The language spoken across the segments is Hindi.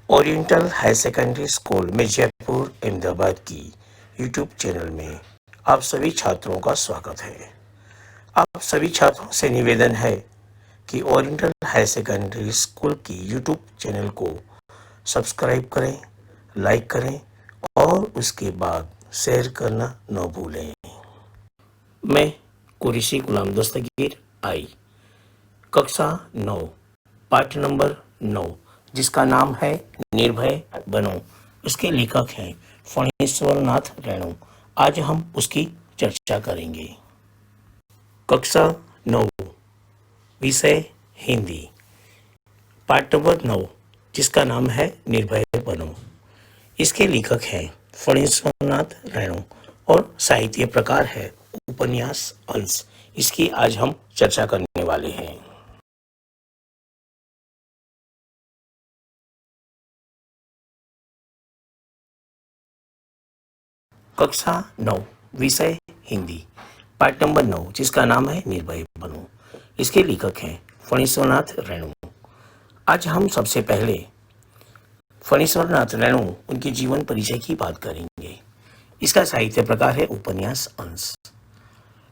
Oriental higher secondary school Mirzapur Ahmedabad की यूट्यूब चैनल में आप सभी छात्रों का स्वागत है। आप सभी छात्रों से निवेदन है कि ओरिएंटल हायर सेकेंडरी स्कूल की यूट्यूब चैनल को सब्सक्राइब करें, लाइक करें और उसके बाद शेयर करना न भूलें। मैं कुरैशी गुलाम दस्तगीर आई कक्षा 9 पाठ नंबर 9 जिसका नाम है निर्भय बनो, उसके लेखक हैं फणीश्वर नाथ रेणु। आज हम उसकी चर्चा करेंगे। कक्षा 9 विषय हिंदी, पाठ नंबर 9 जिसका नाम है निर्भय बनो। इसके लेखक हैं फणीश्वर नाथ रेणु और साहित्य प्रकार है उपन्यास अंश। इसकी आज हम चर्चा करने वाले हैं। कक्षा 9 विषय हिंदी, पाठ नंबर 9 जिसका नाम है निर्भय बनो। इसके लेखक हैं फणीश्वर नाथ रेणु। आज हम सबसे पहले फणीश्वर नाथ रेणु उनके जीवन परिचय की बात करेंगे। इसका साहित्य प्रकार है उपन्यास अंश।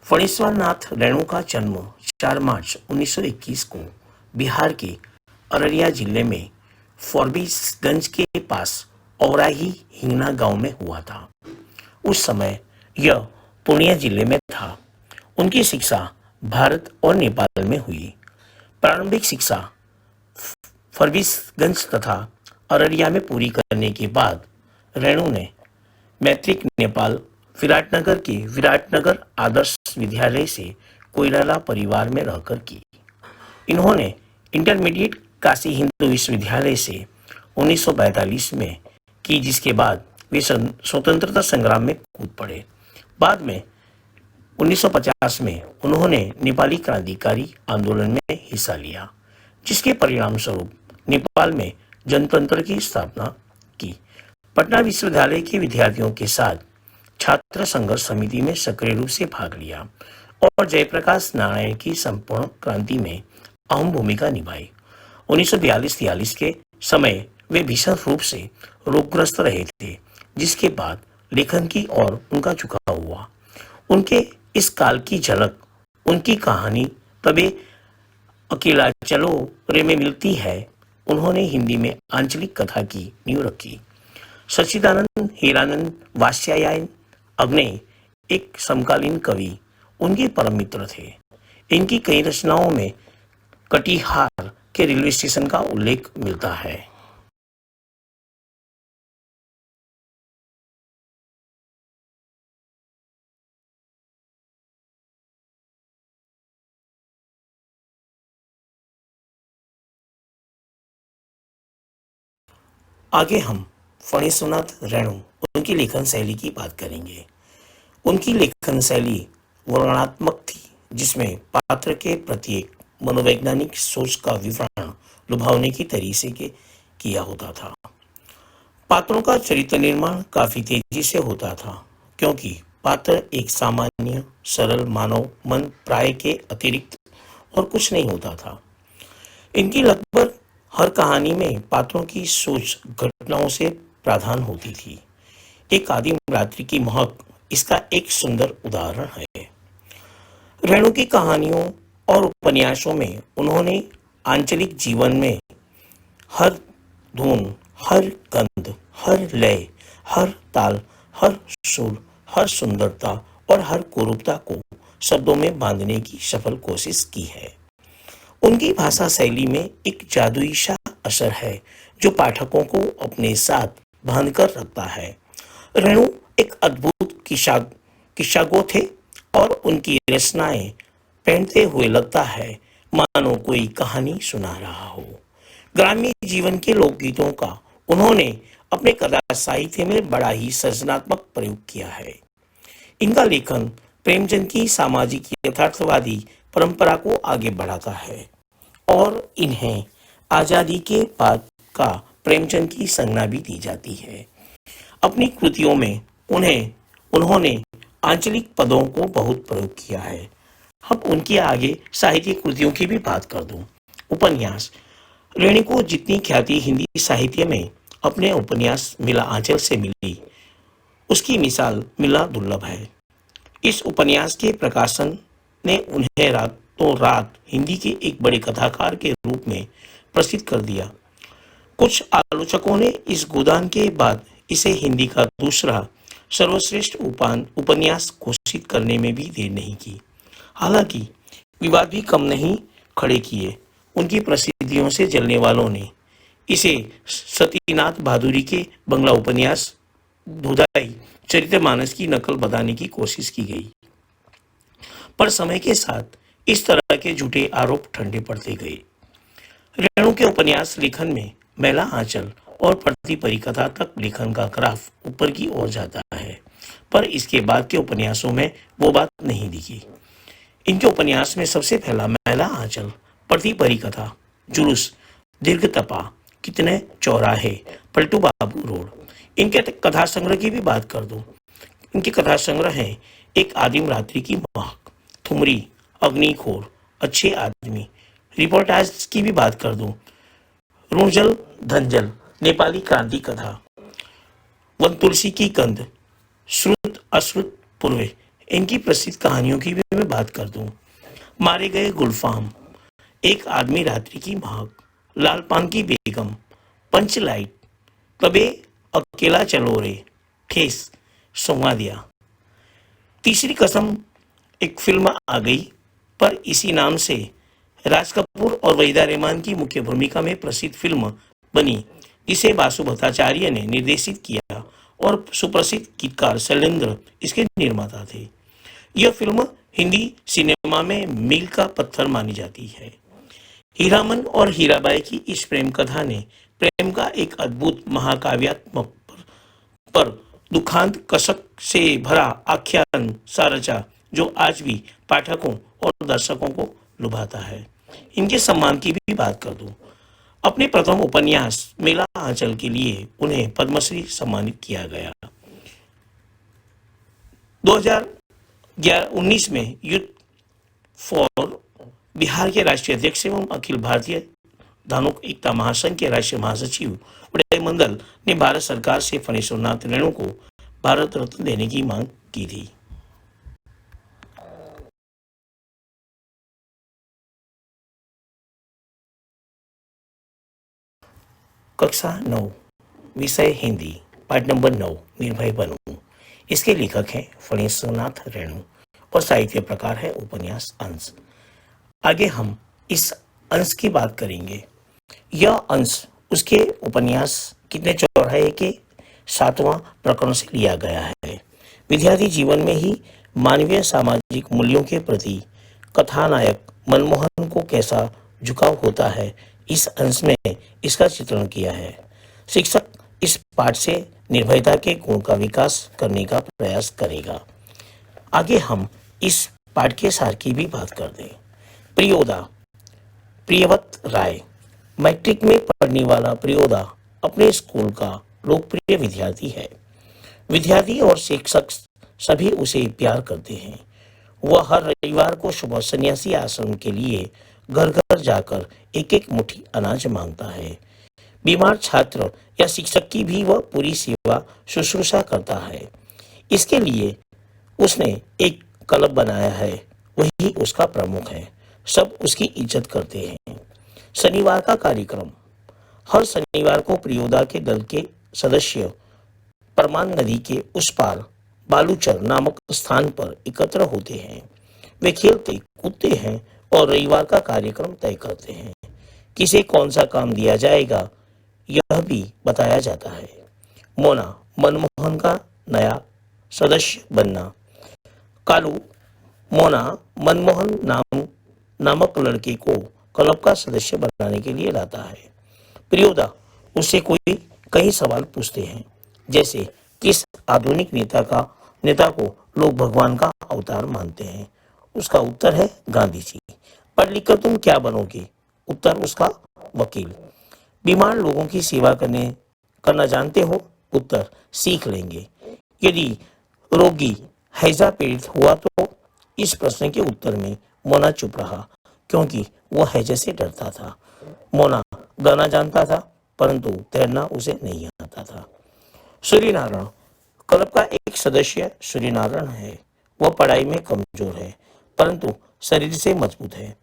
फणीश्वर नाथ रेणु का जन्म 4 मार्च 1921 को बिहार के अररिया जिले में फॉरबिसगंज के पास औराही हिंगना गांव में हुआ था। उस समय यह पूर्णिया जिले में था। उनकी शिक्षा भारत और नेपाल में हुई। प्रारंभिक शिक्षा फॉरबिसगंज तथा अररिया में पूरी करने के बाद रेणु ने मैट्रिक नेपाल विराटनगर के विराटनगर आदर्श विद्यालय से कोइराला परिवार में रहकर की। इन्होंने इंटरमीडिएट काशी हिंदू विश्वविद्यालय से 1942 में की, जिसके बाद वे स्वतंत्रता संग्राम में कूद पड़े। बाद में 1950 में उन्होंने नेपाली क्रांतिकारी आंदोलन में हिस्सा लिया, जिसके परिणाम स्वरूप नेपाल में जनतंत्र की स्थापना की। पटना विश्वविद्यालय के विद्यार्थियों के साथ छात्र संघर्ष समिति में सक्रिय रूप से भाग लिया और जयप्रकाश नारायण की संपूर्ण क्रांति में अहम भूमिका निभाई। 1942-43 के समय वे भीषण रूप से रोगग्रस्त रहे थे, जिसके बाद लेखन की ओर उनका झुकाव हुआ। उनके इस काल की झलक उनकी कहानी तबे अकेला चलो रे में मिलती है। उन्होंने हिंदी में आंचलिक कथा की नींव रखी। सच्चिदानंद हीरानंद वात्स्यायन अग्नेय एक समकालीन कवि उनके परम मित्र थे। इनकी कई रचनाओं में कटिहार के रेलवे स्टेशन का उल्लेख मिलता है। आगे हम फणीश्वर नाथ रेणु उनकी लेखन शैली की बात करेंगे। उनकी लेखन शैली वर्णनात्मक थी, जिसमें पात्र के प्रत्येक मनोवैज्ञानिक सोच का विवरण लुभावने की तरीके के किया होता था। पात्रों का चरित्र निर्माण काफी तेजी से होता था, क्योंकि पात्र एक सामान्य सरल मानव मन प्राय के अतिरिक्त और कुछ नहीं होता था। इनकी लगभग हर कहानी में पात्रों की सोच घटनाओं से प्राधान होती थी। एक आदिम रात्रि की महक इसका एक सुंदर उदाहरण है। रेणु की कहानियों और उपन्यासों में उन्होंने आंचलिक जीवन में हर धुन, हर गंध, हर लय, हर ताल, हर सुर, हर सुंदरता और हर कुरूपता को शब्दों में बांधने की सफल कोशिश की है। उनकी भाषा शैली में एक जादुई सा असर है, जो पाठकों को अपने साथ बांधकर रखता है। रेणु एक अद्भुत किस्सागो थे और उनकी रचनाएं पढ़ते हुए लगता है मानो कोई कहानी सुना रहा हो। ग्रामीण जीवन के लोकगीतों का उन्होंने अपने कथा साहित्य में बड़ा ही सृजनात्मक प्रयोग किया है। इनका लेखन प्रेमचंद की सामाजिक यथार्थवादी परंपरा को आगे बढ़ाता है और इन्हें आजादी के बाद का प्रेमचंद की संज्ञा भी दी जाती है। अपनी कृतियों में उन्होंने आंचलिक पदों को बहुत प्रयोग किया है। अब उनकी आगे साहित्यिक कृतियों की भी बात कर दूं। उपन्यास रेणु को जितनी ख्याति हिंदी साहित्य में अपने उपन्यास मिला आंचल से मिली, उसकी मिसाल मिला दुर्लभ है। इस उपन्यास के प्रकाशन ने उन्हें रातों रात हिंदी के एक बड़े कथाकार के रूप में प्रसिद्ध कर दिया। कुछ आलोचकों ने इस गोदान के बाद इसे हिंदी का दूसरा सर्वश्रेष्ठ उपन्यास घोषित करने में भी देर नहीं की। हालांकि विवाद भी कम नहीं खड़े किए। उनकी प्रसिद्धियों से जलने वालों ने इसे सतीनाथ भादुरी के बंगला उपन्यास धुधाई चरितमानस की नकल बताने की कोशिश की गई, पर समय के साथ इस तरह के झूठे आरोप ठंडे पड़ते गए। रेणु के उपन्यास लेखन में मैला आंचल और पढ़ती परिकथा तक लेखन का ग्राफ ऊपर की ओर जाता है, पर इसके बाद के उपन्यासों में वो बात नहीं दिखी। इनके उपन्यास में सबसे पहला मैला आंचल, पढ़ती परिकथा, जुलूस, दीर्घ तपा, कितने चौराहे, पलटू बाबू रोड। इनके कथा संग्रह की भी बात कर दूं। इनके कथा संग्रह हैं एक आदिम रात्रि की महक, ठुमरी, अग्निखोर, अच्छे आदमी। रिपोर्टाज की भी बात कर दूं, रुणजल धनजल, नेपाली क्रांति कथा, वन तुलसी की कंद, श्रुत अश्रुत पूर्वे। इनकी प्रसिद्ध कहानियों की भी मैं बात कर दूं, मारे गए गुलफाम, एक आदमी रात्रि की महक, लाल पान की बेगम, पंच लाइट, कबे अकेला चलो रे, ठेस, संवादिया। तीसरी कसम एक फिल्म आ गई, पर इसी नाम से राज कपूर और वहीदा रहमान की मुख्य भूमिका में प्रसिद्ध फिल्म बनी, जिसे बासु भट्टाचार्य ने निर्देशित किया और सुप्रसिद्ध गीतकार शैलेंद्र इसके निर्माता थे। यह फिल्म हिंदी सिनेमा में मील का पत्थर मानी जाती है। हीरामन और हीराबाई की इस प्रेम कथा ने प्रेम का एक अद्भुत महाकाव्यात्मक पर दुखांत कसक से भरा आख्यान सा रचा, जो आज भी पाठकों और दर्शकों को लुभाता है। इनके सम्मान की भी बात कर दूं, अपने प्रथम उपन्यास मेला आंचल के लिए उन्हें पद्मश्री सम्मानित किया गया। 2019 में यूथ फॉर बिहार के राष्ट्रीय अध्यक्ष एवं अखिल भारतीय धानुक एकता महासंघ के राष्ट्रीय महासचिव उदय मंडल ने भारत सरकार से फणीश्वरनाथ रेणु को भारत रत्न देने की मांग की थी। कक्षा 9, विषय हिंदी, पाठ नंबर 9, निर्भय बनूं। इसके लेखक हैं फणीश्वरनाथ रेणु और साहित्य प्रकार है उपन्यास अंश। आगे हम इस अंश की बात करेंगे। यह अंश उसके उपन्यास कितने चौराहे के 7वां प्रकरण से लिया गया है। विद्यार्थी जीवन में ही मानवीय सामाजिक मूल्यों के प्रति कथानायक मनमोहन को कैसा झुकाव होता है, इस अंश में इसका चित्रण किया है। शिक्षक इस पाठ से निर्भयता के गुण का विकास करने का प्रयास करेगा। आगे हम इस पाठ के सार की भी बात कर दें। प्रियोदा, प्रियवत राय। मैट्रिक में पढ़ने वाला प्रियोदा अपने स्कूल का लोकप्रिय विद्यार्थी है। विद्यार्थी और शिक्षक सभी उसे प्यार करते हैं। वह हर रविवार को सुबह सन्यासी आश्रम के लिए घर घर जाकर एक एक मुट्ठी अनाज मांगता है। बीमार छात्र या शिक्षक की भी वह पूरी सेवा शुश्रूषा करता है। इसके लिए उसने एक क्लब बनाया है, वही उसका प्रमुख है। सब उसकी इज्जत करते हैं। शनिवार का कार्यक्रम। हर शनिवार को प्रियोदा के दल के सदस्य परमान नदी के उस पार बालूचर नामक स्थान पर एकत्र होते हैं। वे खेलते कूदते हैं और रविवार का कार्यक्रम तय करते हैं। किसे कौन सा काम दिया जाएगा, यह भी बताया जाता है। मोना, मनमोहन का नया सदस्य बनना। कालू मोना मनमोहन नामक लड़के को क्लब का सदस्य बनाने के लिए लाता है। प्रियोदा उससे कई सवाल पूछते हैं, जैसे किस आधुनिक नेता को लोग भगवान का अवतार मानते हैं। उसका उत्तर है गांधी जी। पढ़ लिख कर तुम क्या बनोगे? उत्तर उसका वकील। बीमार लोगों की सेवा करना जानते हो? उत्तर सीख लेंगे। यदि रोगी हैजा पीड़ित हुआ तो? इस प्रश्न के उत्तर में मोना चुप रहा, क्योंकि वह हैजे से डरता था। मोना गाना जानता था, परंतु तैरना उसे नहीं रहा था। सूर्यनारायण क्लब का एक सदस्य सूर्यनारायण है। वह पढ़ाई में कमजोर है परंतु शरीर से मजबूत है।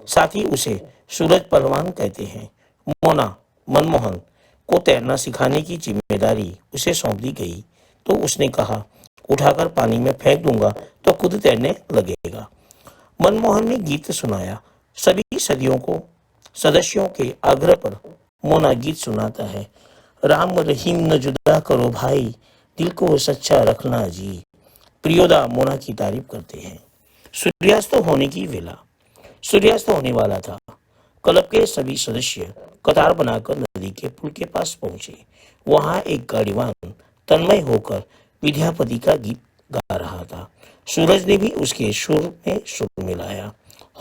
साथ ही उसे सूरज पहलवान कहते हैं। मोना मनमोहन को तैरना सिखाने की जिम्मेदारी उसे सौंप दी गई तो उसने कहा, उठाकर पानी में फेंक दूंगा तो खुद तैरने लगेगा। मनमोहन ने गीत सुनाया। सभी सदस्यों के आग्रह पर मोना गीत सुनाता है। राम रहीम न जुदा करो भाई, दिल को सच्चा रखना जी। प्रियोदा मोना की तारीफ करते हैं। सूर्यास्त होने की वेला। सूर्यास्त होने वाला था। क्लब के सभी सदस्य कतार बनाकर नदी के पुल के पास पहुंचे। वहां एक गाड़ीवान तन्मय होकर विद्यापति का गीत गा रहा था। सूरज ने भी उसके सुर में सुर मिलाया।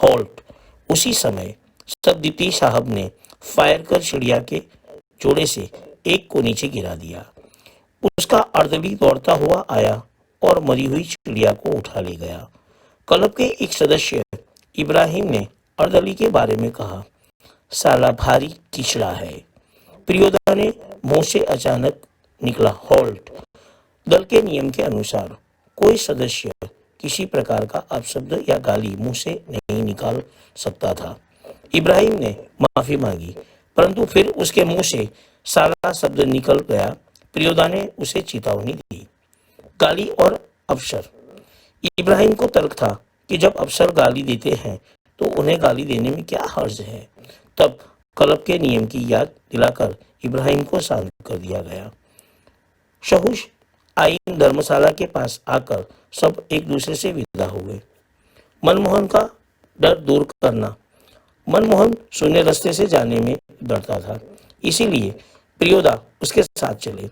हॉल्ट। उसी समय सददीप्ति साहब ने फायर कर चिड़िया के जोड़े से एक को नीचे गिरा दिया। उसका अर्दली दौड़ता हुआ आया और मरी हुई चिड़िया को उठा ले गया। क्लब के एक सदस्य इब्राहिम ने अर्दली के बारे में कहा, साला भारी टिचड़ा है। प्रियोदा ने मुंह से अचानक निकला हॉल्ट। दल के नियम के अनुसार कोई सदस्य किसी प्रकार का अपशब्द या गाली मुंह से नहीं निकाल सकता था। इब्राहिम ने माफी मांगी परंतु फिर उसके मुंह से साला शब्द निकल गया। प्रियोदा ने उसे चेतावनी दी। गाली और अफसर। इब्राहिम को तर्क था कि जब अफसर गाली देते हैं तो उन्हें गाली देने में क्या हर्ज है। तब क्लब के नियम की याद दिलाकर इब्राहिम को शांत कर दिया गया। शहूश आइन धर्मशाला के पास आकर सब एक दूसरे से विदा हुए। मनमोहन का डर दूर करना। मनमोहन शून्य रास्ते से जाने में डरता था, इसीलिए प्रियोदा उसके साथ चले।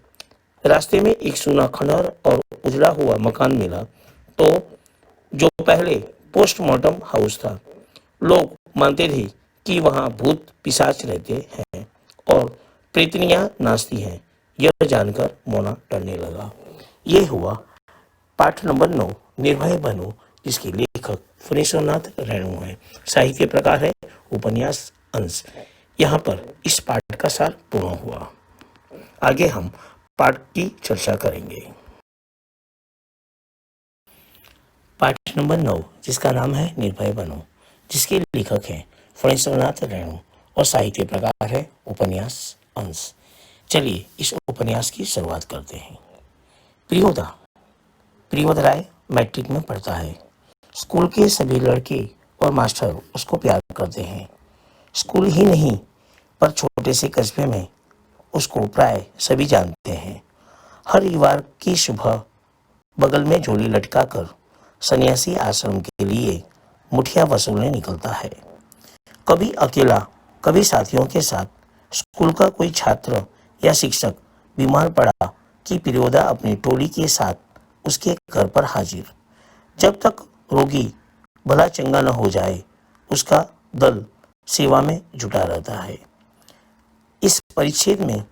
रास्ते में एक सूना खंडहर और उजड़ा हुआ मकान मिला तो जो पहले पोस्टमार्टम हाउस था। लोग मानते थे कि वहां भूत पिशाच रहते हैं और प्रेतनियां नाचती हैं। यह जानकर मोना डरने लगा। यह हुआ पाठ नंबर 9, निर्भय बनो, जिसके लेखक फणीश्वरनाथ रेणु हैं। साहित्य प्रकार है उपन्यास अंश। यहाँ पर इस पाठ का सार पूर्ण हुआ। आगे हम पाठ की चर्चा करेंगे। पाठ नंबर 9 जिसका नाम है निर्भय बनो, जिसके लेखक हैं फणीश्वरनाथ रेणु और साहित्य प्रकार है उपन्यास अंश। चलिए इस उपन्यास की शुरुआत करते हैं। प्रियोदा राय मैट्रिक में पढ़ता है। स्कूल के सभी लड़के और मास्टर उसको प्यार करते हैं। स्कूल ही नहीं पर छोटे से कस्बे में उसको प्राय सभी जानते हैं। हर रविवार की सुबह बगल में झोली लटकाकर सन्यासी आश्रम के लिए मुठिया वसूलने निकलता है। कभी अकेला, कभी साथियों के साथ। स्कूल का कोई छात्र या शिक्षक बीमार पड़ा कि प्रियोदा अपनी टोली के साथ उसके घर पर हाजिर। जब तक रोगी भला चंगा न हो जाए उसका दल सेवा में जुटा रहता है। इस परिच्छेद में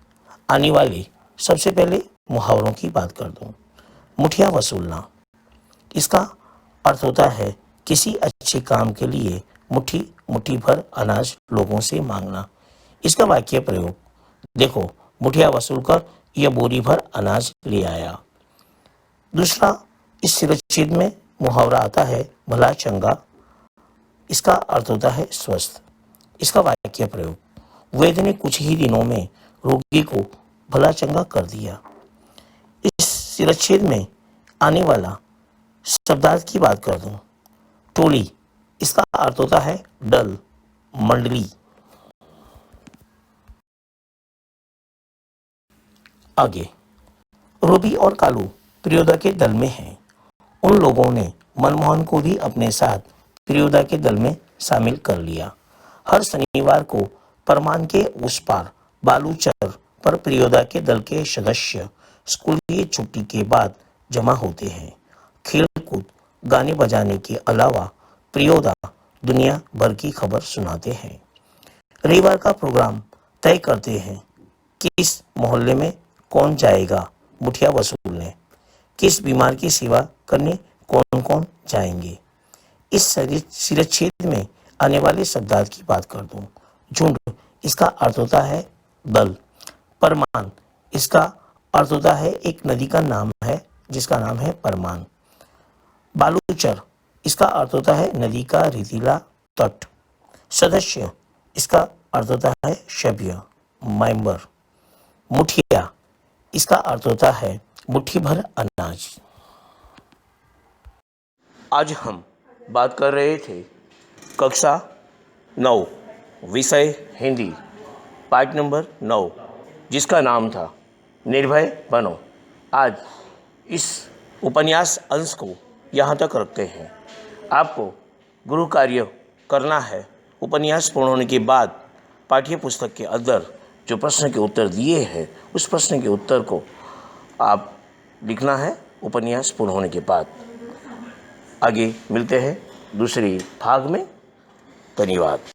आने वाले सबसे पहले मुहावरों की बात कर दूं। मुठिया वसूलना, इसका अर्थ होता है किसी अच्छे काम के लिए मुट्ठी मुट्ठी भर अनाज लोगों से मांगना। इसका वाक्य प्रयोग, देखो मुठिया वसूल कर यह बोरी भर अनाज ले आया। दूसरा इस शिरच्छेद में मुहावरा आता है भला चंगा। इसका अर्थ होता है स्वस्थ। इसका वाक्य प्रयोग, वैद्य ने कुछ ही दिनों में रोगी को भला चंगा कर दिया। इस शिरच्छेद में आने वाला शब्दार्थ की बात कर दूं। टोली, इसका अर्थ होता है दल, मंडली। आगे, रूबी और कालू प्रियोदा के दल में हैं। उन लोगों ने मनमोहन को भी अपने साथ प्रियोदा के दल में शामिल कर लिया। हर शनिवार को परमान के उस पार बालूचर पर प्रियोदा के दल के सदस्य स्कूली छुट्टी के बाद जमा होते हैं। खेलकूद, गाने बजाने के अलावा प्रियोदा दुनिया भर की खबर सुनाते हैं। रविवार का प्रोग्राम तय करते हैं। किस मोहल्ले में कौन जाएगा मुठिया वसूलने, किस बीमार की सेवा करने कौन कौन जाएंगे। इस शिरच्छेद में आने वाले शब्दार्थ की बात कर दूं। झुंड, इसका अर्थ होता है दल। परमान, इसका अर्थ होता है एक नदी का नाम है जिसका नाम है परमान। बालूचर, इसका अर्थ होता है नदी का रेतीला तट। सदस्य, इसका अर्थ होता है सभ्य, मेंबर। मुठिया, इसका अर्थ होता है मुट्ठी भर अनाज। आज हम बात कर रहे थे कक्षा 9 विषय हिंदी पाठ नंबर 9 जिसका नाम था निर्भय बनो। आज इस उपन्यास अंश को यहाँ तक रखते हैं। आपको गृह कार्य करना है। उपन्यास पूर्ण होने के बाद पाठ्य पुस्तक के अंदर जो प्रश्न के उत्तर दिए हैं उस प्रश्न के उत्तर को आप लिखना है उपन्यास पूर्ण होने के बाद। आगे मिलते हैं दूसरी भाग में। धन्यवाद।